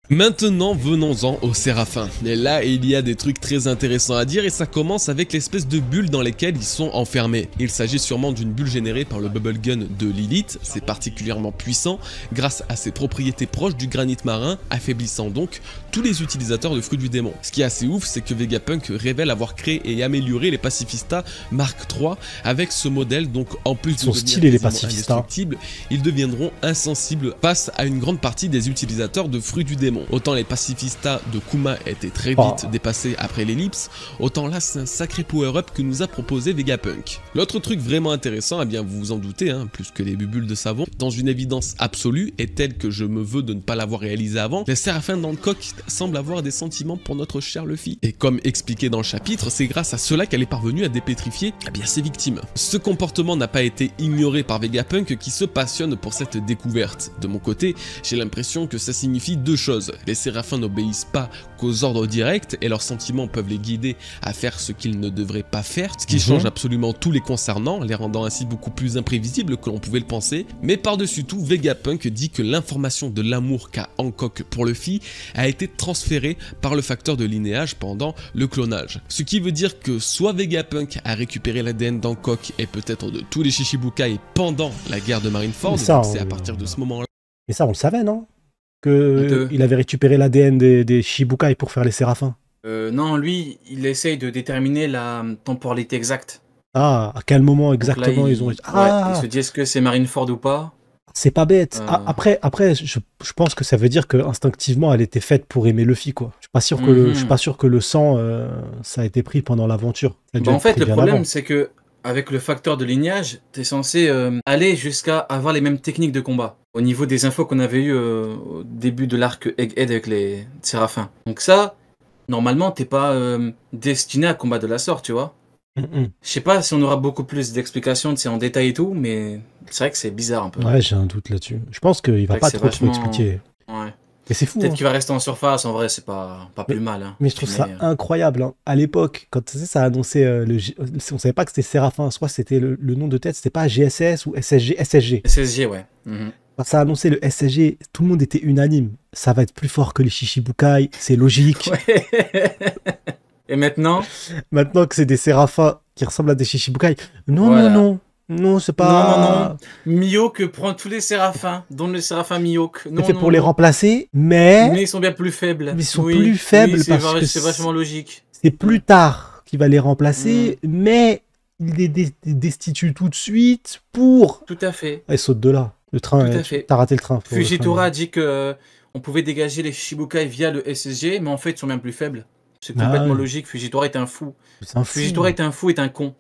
Maintenant, venons-en aux séraphins. Et là, il y a des trucs très intéressants à dire et ça commence avec l'espèce de bulles dans lesquelles ils sont enfermés. Il s'agit sûrement d'une bulle générée par le bubble gun de Lilith, c'est particulièrement puissant grâce à ses propriétés proches du granit marin, affaiblissant donc tous les utilisateurs de fruits du démon. Ce qui est assez ouf, c'est que Vegapunk révèle avoir créé et amélioré les pacifistas Mark III avec ce modèle, donc en plus de son style et les pacifistas, ils deviendront insensibles face à une grande partie des utilisateurs de fruits du démon. Autant les pacifistas de Kuma étaient très vite dépassés après l'ellipse, autant là c'est un sacré power-up que nous a proposé Vegapunk. L'autre truc vraiment intéressant, eh bien vous vous en doutez, plus que les bulles de savon, dans une évidence absolue et telle que je me veux de ne pas l'avoir réalisé avant, les séraphins d'Hancock semblent avoir des sentiments pour notre chère Luffy. Et comme expliqué dans le chapitre, c'est grâce à cela qu'elle est parvenue à dépétrifier ses victimes. Ce comportement n'a pas été ignoré par Vegapunk qui se passionne pour cette découverte. De mon côté, j'ai l'impression que ça signifie deux choses. Les séraphins n'obéissent pas qu'aux ordres directs et leurs sentiments peuvent les guider à faire ce qu'ils ne devraient pas faire, ce qui change absolument tout les concernant, les rendant ainsi beaucoup plus imprévisibles que l'on pouvait le penser. Mais par-dessus tout, Vegapunk dit que l'information de l'amour qu'a Hancock pour Luffy a été transférée par le facteur de linéage pendant le clonage. Ce qui veut dire que soit Vegapunk a récupéré l'ADN d'Hancock et peut-être de tous les Shichibukai pendant la guerre de Marineford, c'est à partir de ce moment-là. Mais ça on le savait, non? Il avait récupéré l'ADN des Shichibukai pour faire les séraphins. Non, lui, il essaye de déterminer la temporalité exacte. Ah, à quel moment exactement là, ils ont... il se dit est-ce que c'est Marineford ou pas? C'est pas bête. Après je pense que ça veut dire que instinctivement elle était faite pour aimer Luffy, quoi. Je suis pas sûr que je suis pas sûr que le sang ça a été pris pendant l'aventure. En fait, le problème c'est que avec le facteur de lignage, t'es censé aller jusqu'à avoir les mêmes techniques de combat. Au niveau des infos qu'on avait eues au début de l'arc Egghead avec les séraphins. Donc ça, normalement, t'es pas destiné à combattre de la sorte, tu vois. Je sais pas si on aura beaucoup plus d'explications en détail et tout, mais c'est vrai que c'est bizarre un peu. Ouais, j'ai un doute là-dessus. Je pense qu'il va pas trop expliquer. Ouais. Mais c'est fou. Peut-être qu'il va rester en surface, en vrai, c'est pas plus mal. Mais je trouve ça incroyable. À l'époque, quand ça a annoncé, on savait pas que c'était Séraphin, soit c'était le nom de tête, c'était pas GSS ou SSG. SSG, ouais. Quand ça a annoncé le SSG, tout le monde était unanime. Ça va être plus fort que les Shichibukai, c'est logique. Ouais. Et maintenant? Maintenant que c'est des séraphins qui ressemblent à des Shichibukai, non, c'est pas... Non. Mihawk prend tous les séraphins, dont le séraphin Mihawk. C'est fait pour les remplacer, mais ils sont bien plus faibles. Mais ils sont plus faibles parce que c'est vachement logique. C'est plus tard qu'il va les remplacer, mais il les destitue tout de suite pour... Tout à fait. Il saute de là. Le train, t'as raté le train. Fujitora a dit que on pouvait dégager les Shichibukai via le SSG, mais en fait, ils sont bien plus faibles. C'est complètement logique. Fujitora est un fou. Fujitora est un fou, est un con.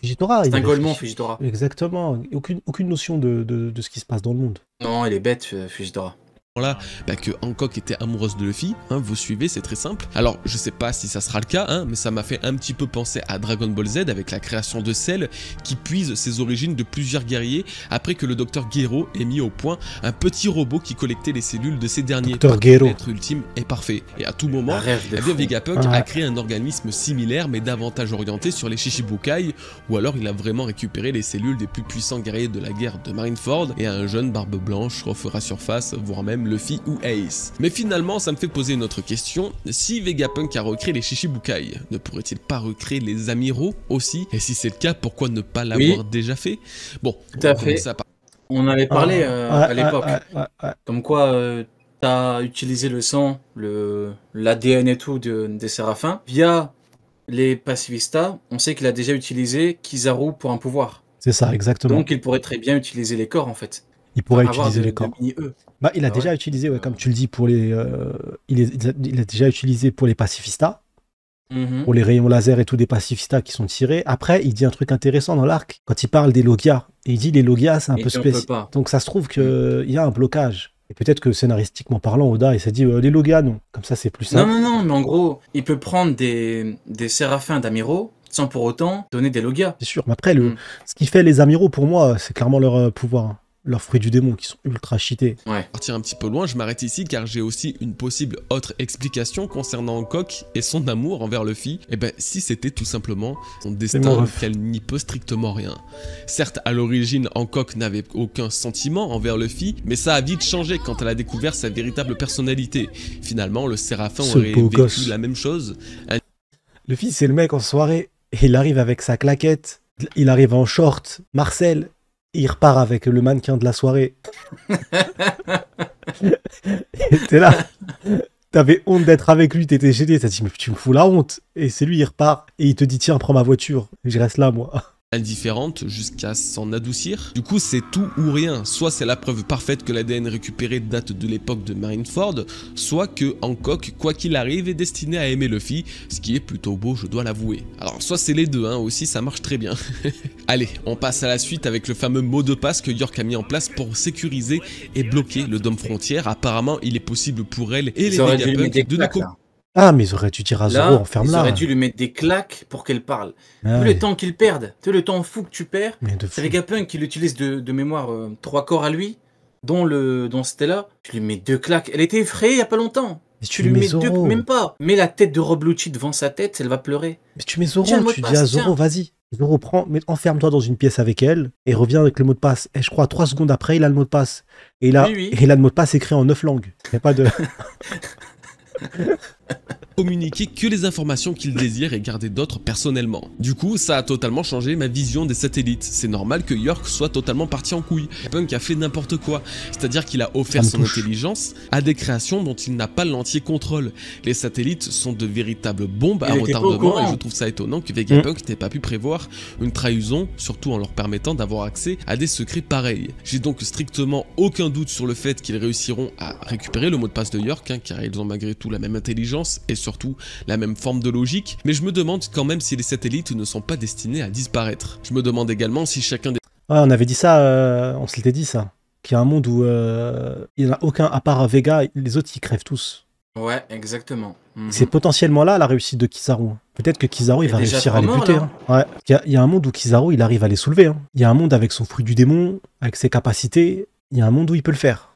Fujitora, c'est un golemon, Fujitora. Exactement. Aucune notion de ce qui se passe dans le monde. Non, elle est bête, Fujitora. Là, que Hancock était amoureuse de Luffy, vous suivez, c'est très simple. Alors, je sais pas si ça sera le cas, mais ça m'a fait un petit peu penser à Dragon Ball Z avec la création de Cell, qui puise ses origines de plusieurs guerriers après que le docteur Gero ait mis au point un petit robot qui collectait les cellules de ces derniers. Docteur Gero. L'être ultime est parfait. Et à tout moment, Vegapunk a créé un organisme similaire, mais davantage orienté sur les Shichibukai, ou alors il a vraiment récupéré les cellules des plus puissants guerriers de la guerre de Marineford et un jeune barbe blanche refera surface, voire même Luffy ou Ace. Mais finalement, ça me fait poser une autre question. Si Vegapunk a recréé les Shichibukai, ne pourrait-il pas recréer les amiraux aussi? Et si c'est le cas, pourquoi ne pas l'avoir déjà fait? Bon, tout à fait. On avait parlé à l'époque. Comme quoi, t'as utilisé le sang, l'ADN et tout des séraphins. Via les pacifistas, on sait qu'il a déjà utilisé Kizaru pour un pouvoir. C'est ça, exactement. Donc il pourrait très bien utiliser les corps en fait. Il pourrait utiliser les corps. Il a déjà utilisé, comme tu le dis, pour les. Il a déjà utilisé pour les pacifistas, pour les rayons laser et tout des pacifistas qui sont tirés. Après, il dit un truc intéressant dans l'arc quand il parle des Logia. Et il dit les Logia, c'est un peu spécial. Donc ça se trouve qu'il y a un blocage. Et peut-être que scénaristiquement parlant, Oda, il s'est dit les Logia, non. Comme ça, c'est plus simple. Non, mais en gros, il peut prendre des séraphins d'amiraux sans pour autant donner des Logia. C'est sûr. Mais après, ce qui fait les amiraux, pour moi, c'est clairement leur pouvoir. leurs fruits du démon qui sont ultra cheatés. Ouais. Partir un petit peu loin, je m'arrête ici car j'ai aussi une possible autre explication concernant Hancock et son amour envers Luffy. Et ben si c'était tout simplement son destin qu'elle n'y peut strictement rien. Certes, à l'origine, Hancock n'avait aucun sentiment envers Luffy, mais ça a vite changé quand elle a découvert sa véritable personnalité. Finalement, le Séraphin aurait vécu la même chose. Luffy, c'est le mec en soirée, et il arrive avec sa claquette, il arrive en short, Marcel, et il repart avec le mannequin de la soirée. T'es là, t'avais honte d'être avec lui, t'étais gêné, t'as dit mais tu me fous la honte. Et c'est lui, il repart, et il te dit tiens, prends ma voiture, et je reste là moi. Indifférente jusqu'à s'en adoucir. Du coup, c'est tout ou rien. Soit c'est la preuve parfaite que l'ADN récupéré date de l'époque de Marineford, soit que Hancock, quoi qu'il arrive, est destiné à aimer Luffy, ce qui est plutôt beau, je dois l'avouer. Alors, soit c'est les deux, hein, aussi ça marche très bien. Allez, on passe à la suite avec le fameux mot de passe que York a mis en place pour sécuriser et bloquer le Dôme Frontière. Apparemment, il est possible pour elle et les Vegapunk de ne Ah, mais ils auraient dû dire à Zoro, enferme-la. Ils auraient dû lui mettre des claques pour qu'elle parle. Tout le temps qu'il perde, tout le temps fou que tu perds, c'est Vegapunk qui l'utilise de mémoire 3 corps à lui, dont Stella. Tu lui mets 2 claques. Elle était effrayée il y a pas longtemps. Mais tu lui mets 2, même pas. Mets la tête de Rob Lucci devant sa tête, elle va pleurer. Mais tu mets Zoro, tu dis à Zoro, vas-y. Zoro, enferme-toi dans une pièce avec elle et reviens avec le mot de passe. Et je crois 3 secondes après, il a le mot de passe. Et là, il a le mot de passe écrit en 9 langues. Il n'y a pas de... communiquer que les informations qu'il désire et garder d'autres personnellement. Du coup, ça a totalement changé ma vision des satellites. C'est normal que York soit totalement parti en couille. Punk a fait n'importe quoi, c'est-à-dire qu'il a offert son intelligence à des créations dont il n'a pas l'entier contrôle. Les satellites sont de véritables bombes à retardement et je trouve ça étonnant que Vegapunk n'ait pas pu prévoir une trahison, surtout en leur permettant d'avoir accès à des secrets pareils. J'ai donc strictement aucun doute sur le fait qu'ils réussiront à récupérer le mot de passe de York, hein, car ils ont malgré tout la même intelligence et surtout la même forme de logique, mais je me demande quand même si les satellites ne sont pas destinés à disparaître. Je me demande également si chacun des... Ouais, on avait dit ça, on se l'était dit ça, qu'il y a un monde où il n'y en a aucun à part Vega, les autres ils crèvent tous. Ouais, exactement. C'est potentiellement là la réussite de Kizaru. Peut-être que Kizaru il va réussir à les buter. Hein. Ouais. Il y a un monde où Kizaru il arrive à les soulever. Hein. Il y a un monde avec son fruit du démon, avec ses capacités, il y a un monde où il peut le faire.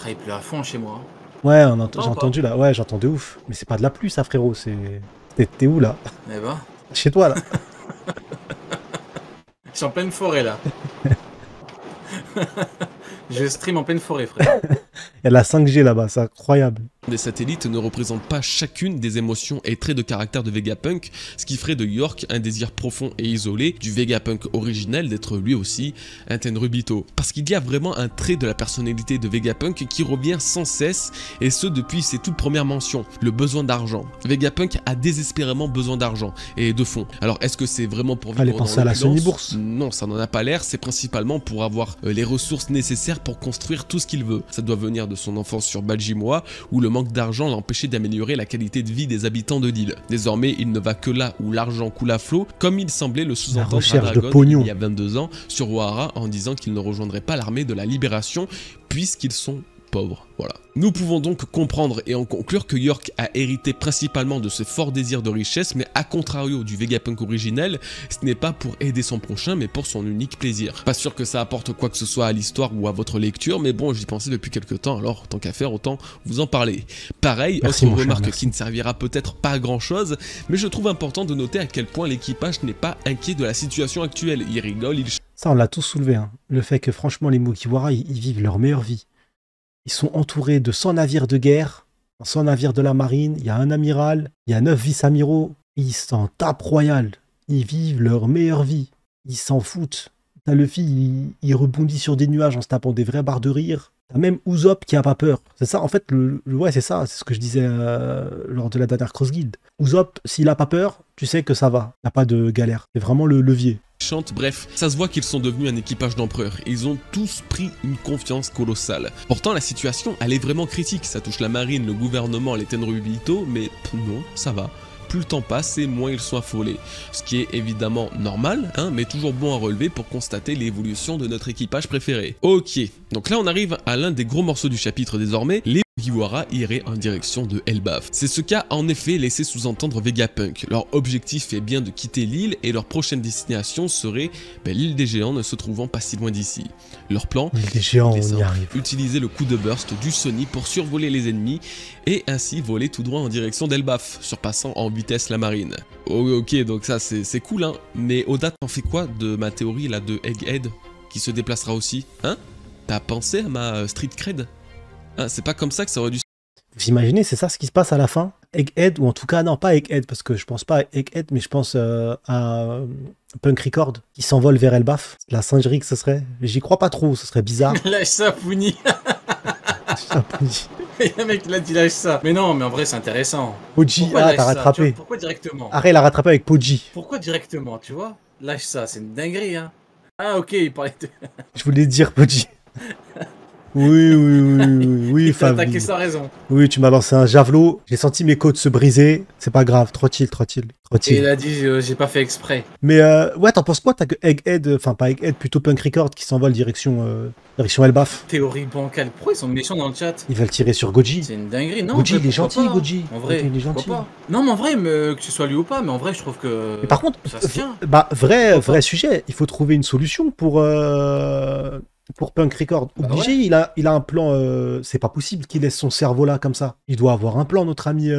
Ah, il pleut à fond chez moi. Ouais, j'ai entendu là, ouais, j'entends de ouf. Mais c'est pas de la pluie ça frérot, t'es où là? Eh ben. Chez toi là. Je suis en pleine forêt là. Je stream en pleine forêt frère. Il y a la 5G là-bas, c'est incroyable. Les satellites ne représentent pas chacune des émotions et traits de caractère de Vegapunk, ce qui ferait de York un désir profond et isolé, du Vegapunk originel d'être lui aussi un Tenryubito. Parce qu'il y a vraiment un trait de la personnalité de Vegapunk qui revient sans cesse, et ce depuis ses toutes premières mentions, le besoin d'argent. Vegapunk a désespérément besoin d'argent et de fonds. Alors est-ce que c'est vraiment pour vivre penser à la Sony Bourse? Non, ça n'en a pas l'air, c'est principalement pour avoir les ressources nécessaires pour construire tout ce qu'il veut. Ça doit venir de son enfance sur Bajimoa, où le manque d'argent l'empêchait d'améliorer la qualité de vie des habitants de l'île. Désormais, il ne va que là où l'argent coule à flot, comme il semblait le sous-entendre à Dragon il y a 22 ans sur Ohara en disant qu'il ne rejoindrait pas l'armée de la libération puisqu'ils sont pauvres. Voilà. Nous pouvons donc comprendre et en conclure que York a hérité principalement de ce fort désir de richesse, mais à contrario du Vegapunk originel, ce n'est pas pour aider son prochain, mais pour son unique plaisir. Pas sûr que ça apporte quoi que ce soit à l'histoire ou à votre lecture, mais bon, j'y pensais depuis quelques temps, alors tant qu'à faire, autant vous en parler. Pareil, autre remarque qui ne servira peut-être pas à grand chose, mais je trouve important de noter à quel point l'équipage n'est pas inquiet de la situation actuelle. Il rigole, il... Ça, on l'a tous soulevé, hein. Le fait que franchement, les Mugiwara, ils vivent leur meilleure vie. Ils sont entourés de 100 navires de guerre, 100 navires de la marine, il y a un amiral, il y a 9 vice-amiraux. Ils s'en tapent royal. Ils vivent leur meilleure vie. Ils s'en foutent. T'as Luffy, il rebondit sur des nuages en se tapant des vraies barres de rire. T'as même Usopp qui a pas peur. C'est ça, en fait, ouais, c'est ça, c'est ce que je disais lors de la dernière Cross Guild. Usopp, s'il a pas peur, tu sais que ça va. Il n'y a pas de galère. C'est vraiment le levier. Bref, ça se voit qu'ils sont devenus un équipage d'empereurs et ils ont tous pris une confiance colossale. Pourtant la situation elle est vraiment critique, ça touche la marine, le gouvernement, les Tenryubito, mais non, ça va. Plus le temps passe et moins ils sont affolés. Ce qui est évidemment normal, hein, mais toujours bon à relever pour constater l'évolution de notre équipage préféré. Ok, donc là on arrive à l'un des gros morceaux du chapitre désormais, les Mugiwara irait en direction de Elbaf. C'est ce qu'a en effet laissé sous-entendre Vegapunk. Leur objectif est bien de quitter l'île et leur prochaine destination serait l'île des géants ne se trouvant pas si loin d'ici. Leur plan l'île des géants, on y arrive. Utiliser le coup de burst du Sony pour survoler les ennemis et ainsi voler tout droit en direction d'Elbaf, surpassant en vitesse la marine. Ok, donc ça c'est cool hein, mais Oda t'en fais quoi de ma théorie là de Egghead qui se déplacera aussi, hein? T'as pensé à ma street cred? Ah, c'est pas comme ça que ça aurait dû... Vous imaginez, c'est ça ce qui se passe à la fin? Egghead, ou en tout cas, non, pas Egghead, parce que je pense pas à Egghead, mais je pense à Punk Record, qui s'envole vers Elbaf. La singerie que ce serait. J'y crois pas trop, ce serait bizarre. Lâche ça, Pouni. Il y a un mec qui l'a dit lâche ça. Mais non, mais en vrai, c'est intéressant. Poji, ah, t'as rattrapé. Pourquoi directement? Arrête, il a rattrapé avec Poji. Pourquoi directement, tu vois? Lâche ça, c'est une dinguerie, hein. Ah, ok, il parlait de... Je voulais dire Poji. Oui, t'as attaqué sans raison. Oui, tu m'as lancé un javelot, j'ai senti mes côtes se briser, c'est pas grave, trop chill. Et il a dit, j'ai pas fait exprès. Mais ouais, t'en penses quoi? T'as que Egghead, enfin pas Egghead, plutôt Punk Record qui s'envole direction Elbaf. Théorie bancale, pourquoi ils sont méchants dans le chat? Ils veulent tirer sur Goji. C'est une dinguerie, non? Goji, il est gentil, Goji. En vrai, il est gentil. Pas. Non, mais en vrai, que ce soit lui ou pas, mais en vrai, je trouve que... Mais par contre, ça se tient. Vrai sujet, il faut trouver une solution pour Punk Record. Obligé, ouais. il a un plan. C'est pas possible qu'il laisse son cerveau là comme ça. Il doit avoir un plan, notre ami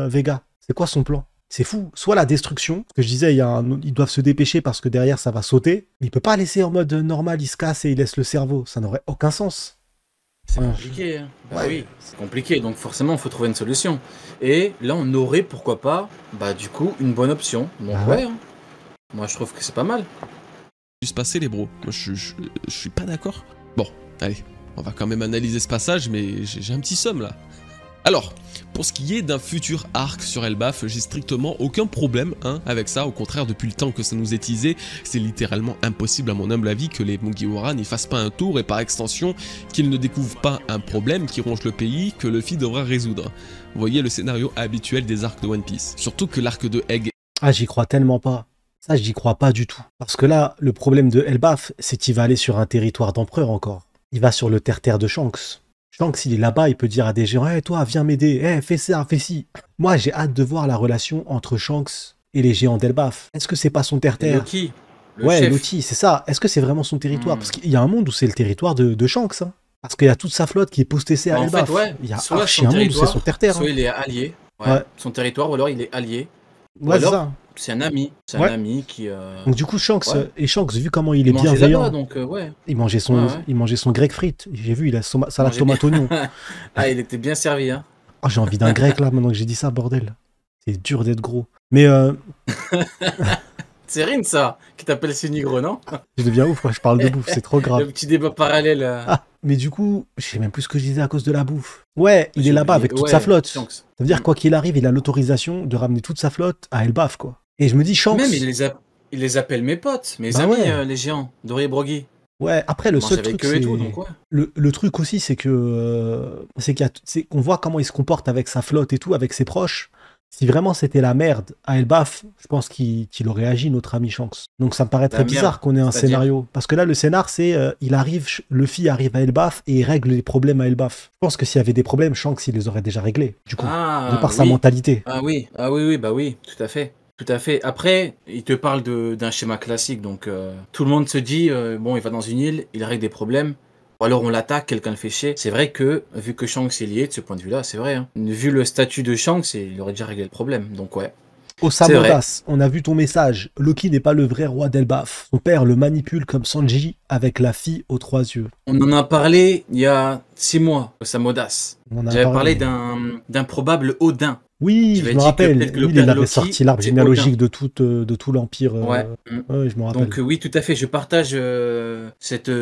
Vega. C'est quoi son plan? C'est fou. Soit la destruction, ce que je disais, ils doivent se dépêcher parce que derrière ça va sauter. Mais il peut pas laisser en mode normal, il se casse et il laisse le cerveau. Ça n'aurait aucun sens. C'est compliqué. Hein. Bah oui, c'est compliqué. Donc forcément, il faut trouver une solution. Et là, on aurait, pourquoi pas, du coup, une bonne option. Donc ouais. Hein. Moi, je trouve que c'est pas mal. Se passer les bros. Moi, je suis pas d'accord. Bon, allez, on va quand même analyser ce passage, mais j'ai un petit somme là. Alors, pour ce qui est d'un futur arc sur Elbaf, j'ai strictement aucun problème avec ça. Au contraire, depuis le temps que ça nous est teasé, c'est littéralement impossible à mon humble avis que les Mugiwara n'y fassent pas un tour et par extension qu'ils ne découvrent pas un problème qui ronge le pays que Luffy devra résoudre. Vous voyez le scénario habituel des arcs de One Piece. Surtout que l'arc de Egg... Ah, j'y crois tellement pas. Ça, j'y crois pas du tout. Parce que là, le problème de Elbaf, c'est qu'il va aller sur un territoire d'empereur encore. Il va sur le terre-terre de Shanks. Shanks, il est là-bas, il peut dire à des gens « Hey, toi, viens m'aider. Hey, fais ça, fais ci. » Moi, j'ai hâte de voir la relation entre Shanks et les géants d'Elbaf. Est-ce que c'est pas son terre-terre? Loki. Ouais, Loki, c'est ça. Est-ce que c'est vraiment son territoire? Parce qu'il y a un monde où c'est le territoire de Shanks. Hein. Parce qu'il y a toute sa flotte qui est postée à Elbaf. En fait, ouais. Il y a archi un monde où c'est son terre-terre. Soit il est allié. Ouais. Son territoire, ou alors il est allié. Ouais, c'est ça. C'est un ami. C'est un ami qui... Donc du coup, Shanks, et Shanks, vu comment il est bienveillant, donc, ouais. il mangeait son grec frites. J'ai vu, il a salade tomate oignon. Ah, il était bien servi, hein. Oh, j'ai envie d'un grec, là, maintenant que j'ai dit ça, bordel. C'est dur d'être gros. Mais... C'est Rin, ça, qui t'appelle Sunigro, non? Je deviens ouf, je parle de bouffe, c'est trop grave. Le petit débat parallèle. Ah, mais du coup, je sais même plus ce que je disais à cause de la bouffe. Ouais, il est là-bas avec toute sa flotte. Shanks. Ça veut dire, quoi qu'il arrive, il a l'autorisation de ramener toute sa flotte à Elbaf, quoi. Et je me dis, Shanks... Même, il les appelle mes potes, mes amis, les géants, Dory et Broggy. Ouais, après, le seul truc, c'est... Le truc aussi, c'est que... qu'on voit comment il se comporte avec sa flotte et tout, avec ses proches. Si vraiment c'était la merde à Elbaf, je pense qu'il aurait agi, notre ami Shanks. Donc ça me paraît très bizarre qu'on ait un scénario. Parce que là, le scénar, c'est Luffy arrive à Elbaf et il règle les problèmes à Elbaf. Je pense que s'il y avait des problèmes, Shanks, il les aurait déjà réglés, du coup, de par sa mentalité. Ah oui, tout à fait. Tout à fait. Après, il te parle d'un schéma classique, donc tout le monde se dit, bon, il va dans une île, il règle des problèmes, ou alors on l'attaque, quelqu'un le fait chier. C'est vrai que, vu que Shanks est lié de ce point de vue-là, c'est vrai. Hein. Vu le statut de Shanks, il aurait déjà réglé le problème, donc ouais. Osamodas, on a vu ton message. Loki n'est pas le vrai roi d'Elbaf. Son père le manipule comme Sanji avec la fille aux 3 yeux. On en a parlé il y a 6 mois, Osamodas. J'avais parlé d'un probable Odin. Oui, je me rappelle. Il avait sorti l'arbre généalogique de tout l'Empire. Ouais, je me rappelle. Donc oui, tout à fait, je partage cette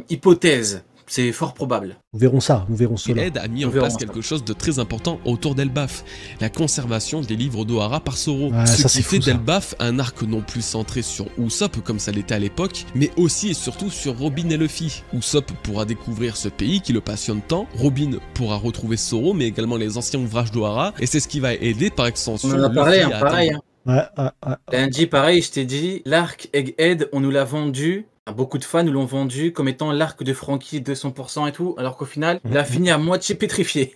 hypothèse. C'est fort probable. Nous verrons ça, nous verrons cela. Ed a mis en place quelque chose de très important autour d'Elbaf, la conservation des livres d'Ohara par Zoro. Ce qui fait d'Elbaf un arc non plus centré sur Usopp comme ça l'était à l'époque, mais aussi et surtout sur Robin et Luffy. Usopp pourra découvrir ce pays qui le passionne tant, Robin pourra retrouver Zoro, mais également les anciens ouvrages d'Ohara, et c'est ce qui va aider par extension. On en a parlé, pareil. Ouais. Lundi, pareil, je t'ai dit, l'arc Egghead, on nous l'a vendu Beaucoup de fans nous l'ont vendu comme étant l'arc de Franky 200% et tout, alors qu'au final, il a fini à moitié pétrifié.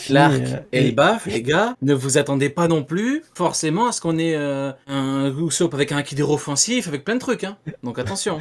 L'arc et le baf, les gars, ne vous attendez pas non plus forcément à ce qu'on ait un Usopp avec un Kid offensif, avec plein de trucs. Hein. Donc attention.